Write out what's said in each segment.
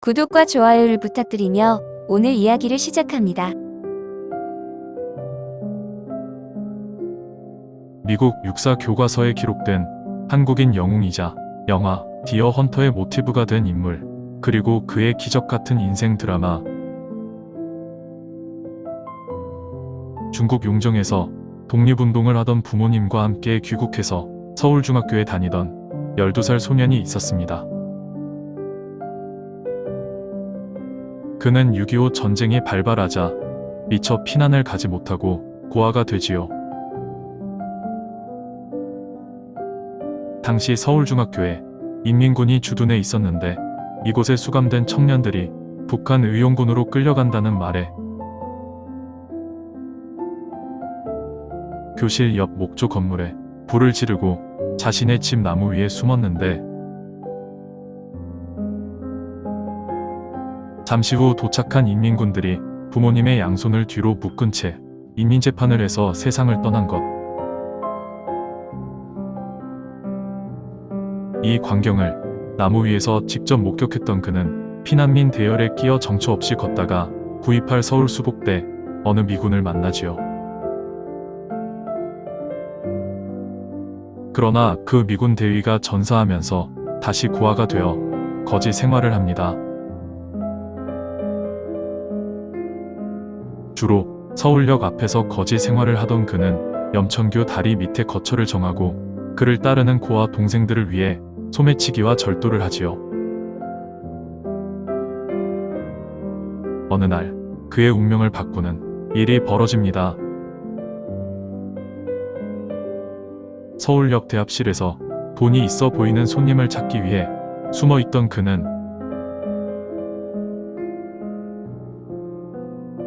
구독과 좋아요를 부탁드리며 오늘 이야기를 시작합니다. 미국 육사 교과서에 기록된 한국인 영웅이자 영화 디어 헌터의 모티브가 된 인물, 그리고 그의 기적 같은 인생 드라마. 중국 용정에서 독립운동을 하던 부모님과 함께 귀국해서 서울중학교에 다니던 12살 소년이 있었습니다. 그는 6.25 전쟁이 발발하자 미처 피난을 가지 못하고 고아가 되지요. 당시 서울중학교에 인민군이 주둔해 있었는데 이곳에 수감된 청년들이 북한 의용군으로 끌려간다는 말에 교실 옆 목조 건물에 불을 지르고 자신의 집 나무 위에 숨었는데, 잠시 후 도착한 인민군들이 부모님의 양손을 뒤로 묶은 채 인민재판을 해서 세상을 떠난 것. 이 광경을 나무 위에서 직접 목격했던 그는 피난민 대열에 끼어 정처 없이 걷다가 9.28 서울 수복대 어느 미군을 만나지요. 그러나 그 미군 대위가 전사하면서 다시 고아가 되어 거지 생활을 합니다. 주로 서울역 앞에서 거지 생활을 하던 그는 염천교 다리 밑에 거처를 정하고 그를 따르는 고아 동생들을 위해 소매치기와 절도를 하지요. 어느 날 그의 운명을 바꾸는 일이 벌어집니다. 서울역 대합실에서 돈이 있어 보이는 손님을 찾기 위해 숨어있던 그는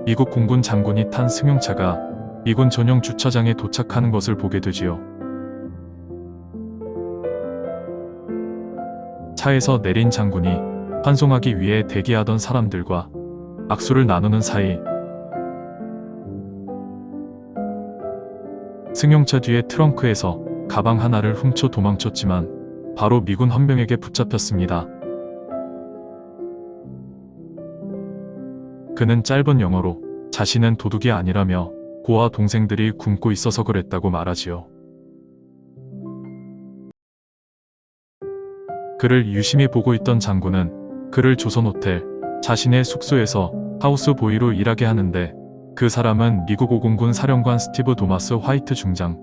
미국 공군 장군이 탄 승용차가 미군 전용 주차장에 도착하는 것을 보게 되지요. 차에서 내린 장군이 환송하기 위해 대기하던 사람들과 악수를 나누는 사이 승용차 뒤에 트렁크에서 가방 하나를 훔쳐 도망쳤지만 바로 미군 헌병에게 붙잡혔습니다. 그는 짧은 영어로 자신은 도둑이 아니라며 고아 동생들이 굶고 있어서 그랬다고 말하지요. 그를 유심히 보고 있던 장군은 그를 조선 호텔, 자신의 숙소에서 하우스보이로 일하게 하는데, 그 사람은 미국 5공군 사령관 스티브 도마스 화이트 중장.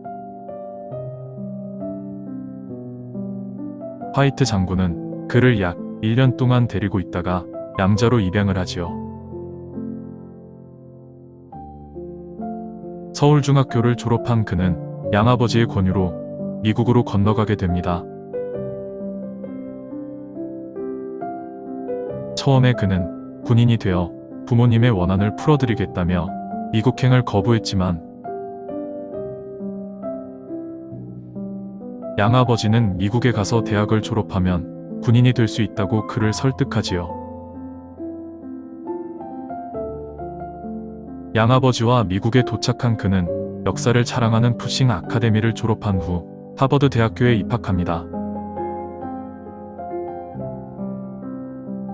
화이트 장군은 그를 약 1년 동안 데리고 있다가 양자로 입양을 하지요. 서울중학교를 졸업한 그는 양아버지의 권유로 미국으로 건너가게 됩니다. 처음에 그는 군인이 되어 부모님의 원한을 풀어드리겠다며 미국행을 거부했지만 양아버지는 미국에 가서 대학을 졸업하면 군인이 될 수 있다고 그를 설득하지요. 양아버지와 미국에 도착한 그는 역사를 자랑하는 푸싱 아카데미를 졸업한 후 하버드 대학교에 입학합니다.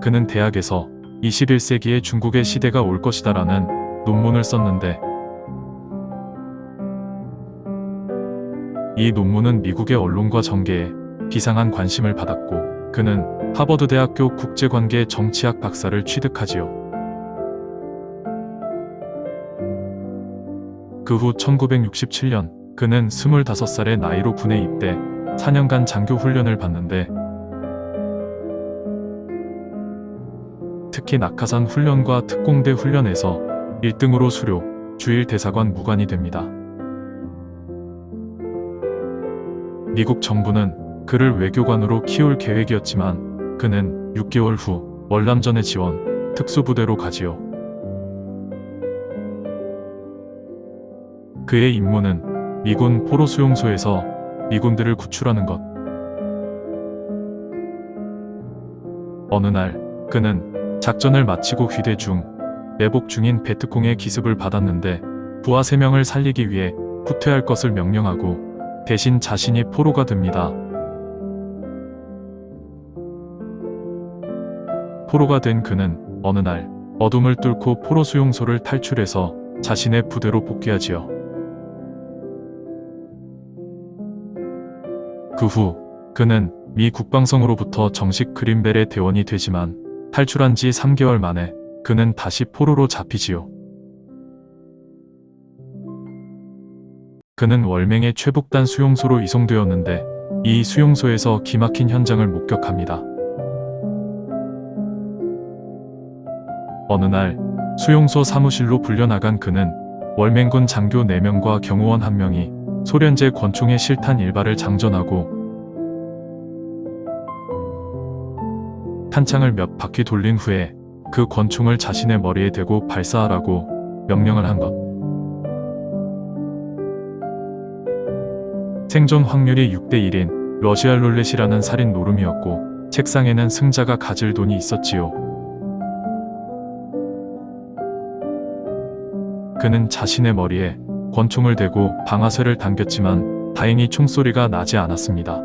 그는 대학에서 21세기의 중국의 시대가 올 것이다라는 논문을 썼는데, 이 논문은 미국의 언론과 정계에 비상한 관심을 받았고 그는 하버드 대학교 국제관계 정치학 박사를 취득하지요. 그 후 1967년 그는 25살의 나이로 군에 입대, 4년간 장교 훈련을 받는데, 특히 낙하산 훈련과 특공대 훈련에서 1등으로 수료, 주일 대사관 무관이 됩니다. 미국 정부는 그를 외교관으로 키울 계획이었지만 그는 6개월 후 월남전에 지원, 특수부대로 가지요. 그의 임무는 미군 포로 수용소에서 미군들을 구출하는 것. 어느 날 그는 작전을 마치고 귀대 중 매복 중인 베트콩의 기습을 받았는데, 부하 3명을 살리기 위해 후퇴할 것을 명령하고 대신 자신이 포로가 됩니다. 포로가 된 그는 어느 날 어둠을 뚫고 포로 수용소를 탈출해서 자신의 부대로 복귀하지요. 그 후 그는 미 국방성으로부터 정식 그린벨의 대원이 되지만 탈출한 지 3개월 만에 그는 다시 포로로 잡히지요. 그는 월맹의 최북단 수용소로 이송되었는데 이 수용소에서 기막힌 현장을 목격합니다. 어느 날 수용소 사무실로 불려나간 그는 월맹군 장교 4명과 경호원 1명이 소련제 권총의 실탄 일발을 장전하고 탄창을 몇 바퀴 돌린 후에 그 권총을 자신의 머리에 대고 발사하라고 명령을 한 것. 생존 확률이 6대 1인 러시아 룰렛이라는 살인 노름이었고 책상에는 승자가 가질 돈이 있었지요. 그는 자신의 머리에 권총을 대고 방아쇠를 당겼지만 다행히 총소리가 나지 않았습니다.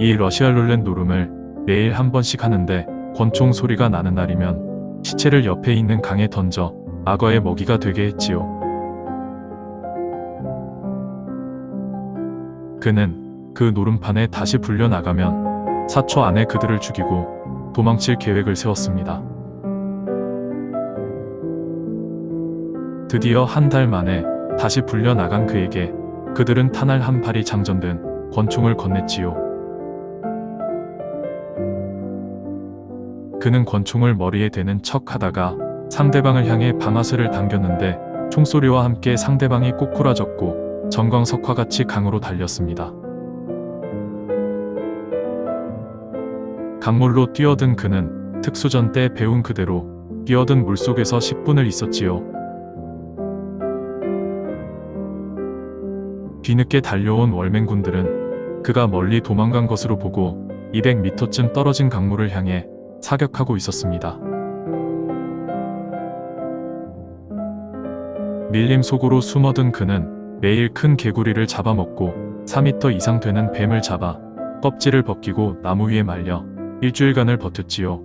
이 러시아 룰렛 노름을 매일 한 번씩 하는데 권총 소리가 나는 날이면 시체를 옆에 있는 강에 던져 악어의 먹이가 되게 했지요. 그는 그 노름판에 다시 불려나가면 4초 안에 그들을 죽이고 도망칠 계획을 세웠습니다. 드디어 한 달 만에 다시 불려나간 그에게 그들은 탄알 한 발이 장전된 권총을 건넸지요. 그는 권총을 머리에 대는 척 하다가 상대방을 향해 방아쇠를 당겼는데 총소리와 함께 상대방이 꼬꾸라졌고 전광석화같이 강으로 달렸습니다. 강물로 뛰어든 그는 특수전 때 배운 그대로 뛰어든 물속에서 10분을 있었지요. 뒤늦게 달려온 월맹군들은 그가 멀리 도망간 것으로 보고 200m쯤 떨어진 강물을 향해 사격하고 있었습니다. 밀림 속으로 숨어든 그는 매일 큰 개구리를 잡아먹고 4m 이상 되는 뱀을 잡아 껍질을 벗기고 나무 위에 말려 일주일간을 버텼지요.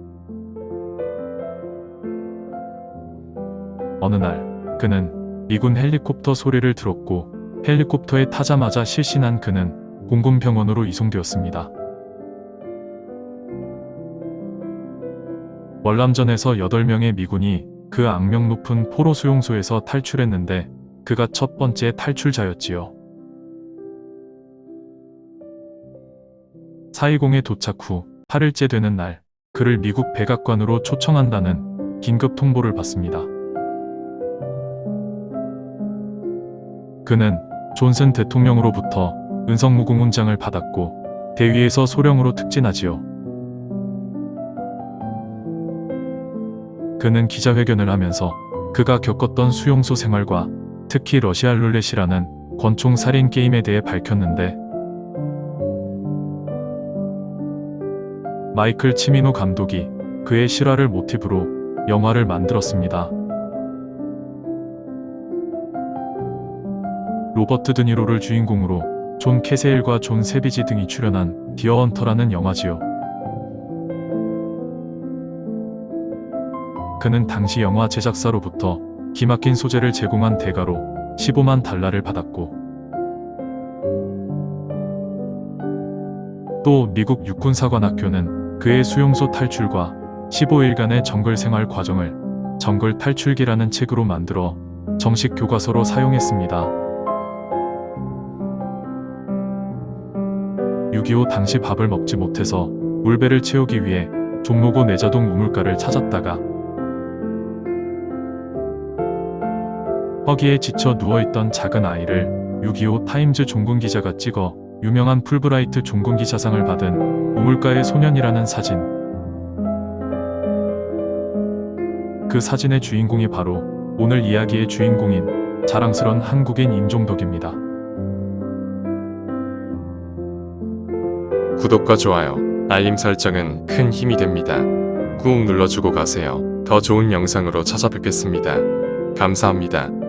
어느 날 그는 미군 헬리콥터 소리를 들었고 헬리콥터에 타자마자 실신한 그는 공군병원으로 이송되었습니다. 월남전에서 8명의 미군이 그 악명 높은 포로 수용소에서 탈출했는데 그가 첫 번째 탈출자였지요. 4.20에 도착 후 8일째 되는 날 그를 미국 백악관으로 초청한다는 긴급 통보를 받습니다. 그는 존슨 대통령으로부터 은성무궁훈장을 받았고 대위에서 소령으로 특진하지요. 그는 기자회견을 하면서 그가 겪었던 수용소 생활과 특히 러시아 룰렛이라는 권총 살인 게임에 대해 밝혔는데 마이클 치미노 감독이 그의 실화를 모티브로 영화를 만들었습니다. 로버트 드니로를 주인공으로 존 캐세일과 존 세비지 등이 출연한 디어 헌터라는 영화지요. 그는 당시 영화 제작사로부터 기막힌 소재를 제공한 대가로 15만 달러를 받았고 또 미국 육군사관학교는 그의 수용소 탈출과 15일간의 정글 생활 과정을 정글 탈출기라는 책으로 만들어 정식 교과서로 사용했습니다. 6.25 당시 밥을 먹지 못해서 물배를 채우기 위해 종로구 내자동 우물가를 찾았다가 허기에 지쳐 누워있던 작은 아이를 6.25 타임즈 종군기자가 찍어 유명한 풀브라이트 종군기자상을 받은 우물가의 소년이라는 사진. 그 사진의 주인공이 바로 오늘 이야기의 주인공인 자랑스런 한국인 임종덕입니다. 구독과 좋아요, 알림 설정은 큰 힘이 됩니다. 꾹 눌러주고 가세요. 더 좋은 영상으로 찾아뵙겠습니다. 감사합니다.